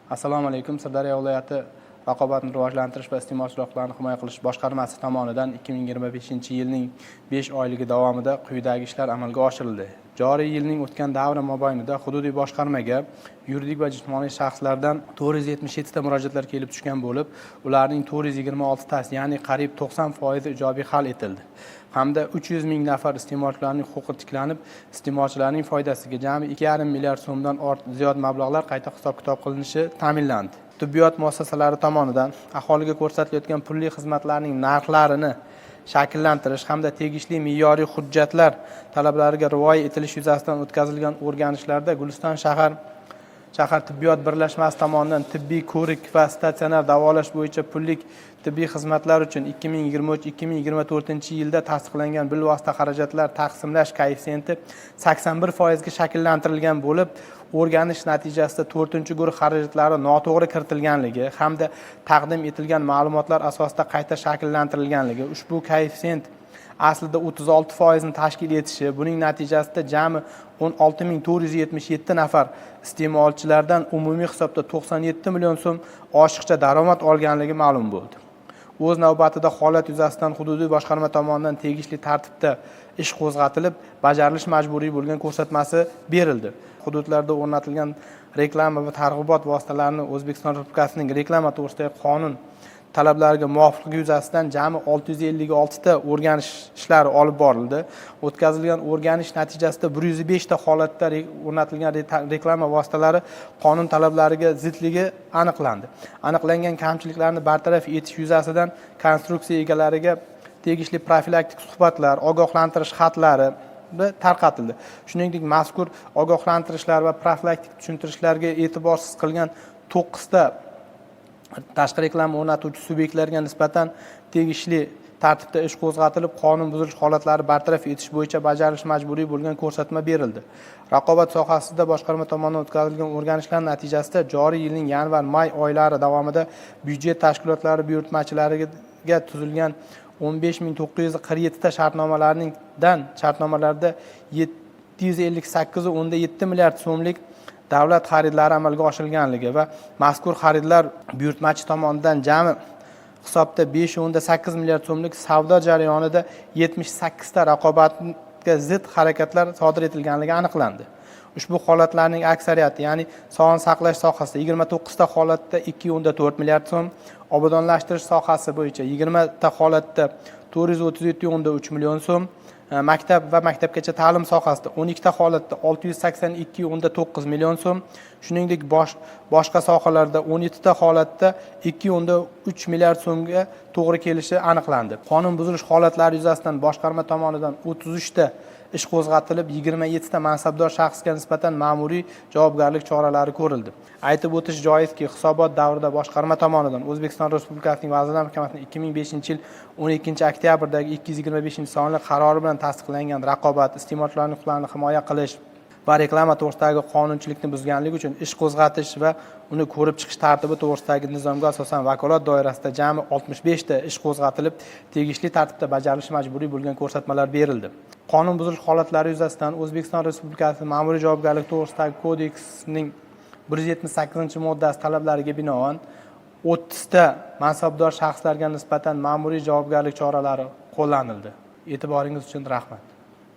Assalomu alaykum. Sirdaryo viloyati Raqobatni rivojlantirish va iste'molchi huquqlarini himoya qilish boshqarmasi tomonidan 2025-yilning 5 oyligi davomida quyidagi ishlar amalga oshirildi. Joriy yilning o'tgan davri mobaynida hududiy boshqarmaga yuridik va jismoniy shaxslardan 477 ta murojaatlar kelib tushgan bo'lib, ularning 426 tasi, ya'ni qariyb 90% ijobiy hal etildi. Hamda 300 ming nafar iste'molchilarning huquqi tiklanib, iste'molchilarning foydasiga jami 2,5 milliard so'mdan ziyod mablag'lar qayta hisob-kitob qilinishi ta'minlandi. Tibbiyot muassasalari tomonidan aholiga ko'rsatilayotgan pulli xizmatlarning narxlarini shakllantirish hamda tegishli me'yoriy hujjatlar talablariga rioya etilishi yuzasidan o'tkazilgan o'rganishlarda Guliston shahar tibbiyot birlashmasi tomonidan tibbiy ko'rik va statsionar davolash bo'yicha pullik tibbiy xizmatlar uchun 2023-2024 yilda tasdiqlangan bilvosita xarajatlar taqsimlash koeffitsiyenti 81% ga shakllantirilgan bo'lib, o'rganish natijasida 4-guruh xarajatlari noto'g'ri kiritilganligi hamda taqdim etilgan ma'lumotlar asosida qayta shakllantirilganligi, ushbu koeffitsient aslida 36% ni tashkil etishi, buning natijasida jami 16.477 nafar iste'molchilardan umumiy hisobda 97 million so'm oshiqcha daromad olganligi ma'lum bo'ldi. O'z navbatida holat yuzasidan hududiy boshqarma tomonidan tegishli tartibda ish qo'zg'atilib, bajarilish majburiy bo'lgan ko'rsatmasi berildi. Hududlarda o'rnatilgan reklama va targ'ibot vositalarini O'zbekiston Respublikasining reklama to'g'risidagi qonun talablariga muvofiqligi yuzasidan jami 656 ta o'rganish ishlari olib borildi. O'tkazilgan o'rganish natijasida 105 ta holatda o'rnatilgan reklama vositalari qonun talablariga zidligi aniqlandi. Aniqlangan kamchiliklarni bartaraf etish yuzasidan konstruksiya egalariga tegishli profilaktik suhbatlar, ogohlantirish xatlari tarqatildi. Shuningdek, mazkur ogohlantirishlar va profilaktik tushuntirishlarga e'tiborsiz qilgan 9 ta tashqi reklama o'rnatuvchi subyektlarga nisbatan tegishli tartibda ish qo'zg'atilib, qonun buzilish holatlari bartaraf etish bo'yicha bajarilish majburiy bo'lgan ko'rsatma berildi. Raqobat sohasida boshqarma tomonidan o'tkazilgan o'rganishlar natijasida joriy yilning yanvar-may oylari davomida byudjet tashkilotlari buyurtmachilariga tuzilgan 15.947 ta shartnomalarda 758.7 milliard so'mlik davlat xaridlari amalga oshirilganligi va mazkur xaridlar buyurtmachi tomonidan jami hisobda 5.8 milliard so'mlik savdo jarayonida 78 ta raqobatga zid harakatlar sodir etilganligi aniqlandi. Ushbu holatlarning aksariyati, ya'ni sog'liqni saqlash sohasida 29 ta holatda 2.4 milliard so'm, obodonlashtirish sohasi bo'yicha 20 ta holatda 437.3 million so'm, maktab va maktabgacha ta'lim sohasida 12 ta holatda 682.9 million so'm, shuningdek boshqa sohalarda 17 ta holatda 2.3 milliard so'mga to'g'ri kelishi aniqlandi. Qonun buzilish holatlari yuzasidan boshqarma tomonidan 33 ta ish qo'zg'atilib, 27 ta mansabdor shaxsga nisbatan ma'muriy javobgarlik choralari ko'rildi. Aytib o'tish joizki, hisobot davrida boshqarma tomonidan O'zbekiston Respublikasining Vazirlar Mahkamasining 2005-yil 12-oktyabrdagi 225-sonli qarori bilan tasdiqlangan raqobat, iste'molchilarning huquqlarini himoya qilish va reklama to'g'risidagi qonunchilikni buzganlik uchun ish qo'zg'atish va uni ko'rib chiqish tartibi to'g'risidagi nizomga asosan vakolat doirasida jami 65 ta ish qo'zg'atilib, tegishli tartibda bajarilishi majburiy bo'lgan ko'rsatmalar berildi. Qonun buzilish holatlari yuzasidan O'zbekiston Respublikasi Ma'muriy javobgarlik to'g'risidagi kodeksining 178-moddasi talablariga binoan 30 ta mansabdor shaxslarga nisbatan ma'muriy javobgarlik choralari qo'llanildi. E'tiboringiz uchun rahmat.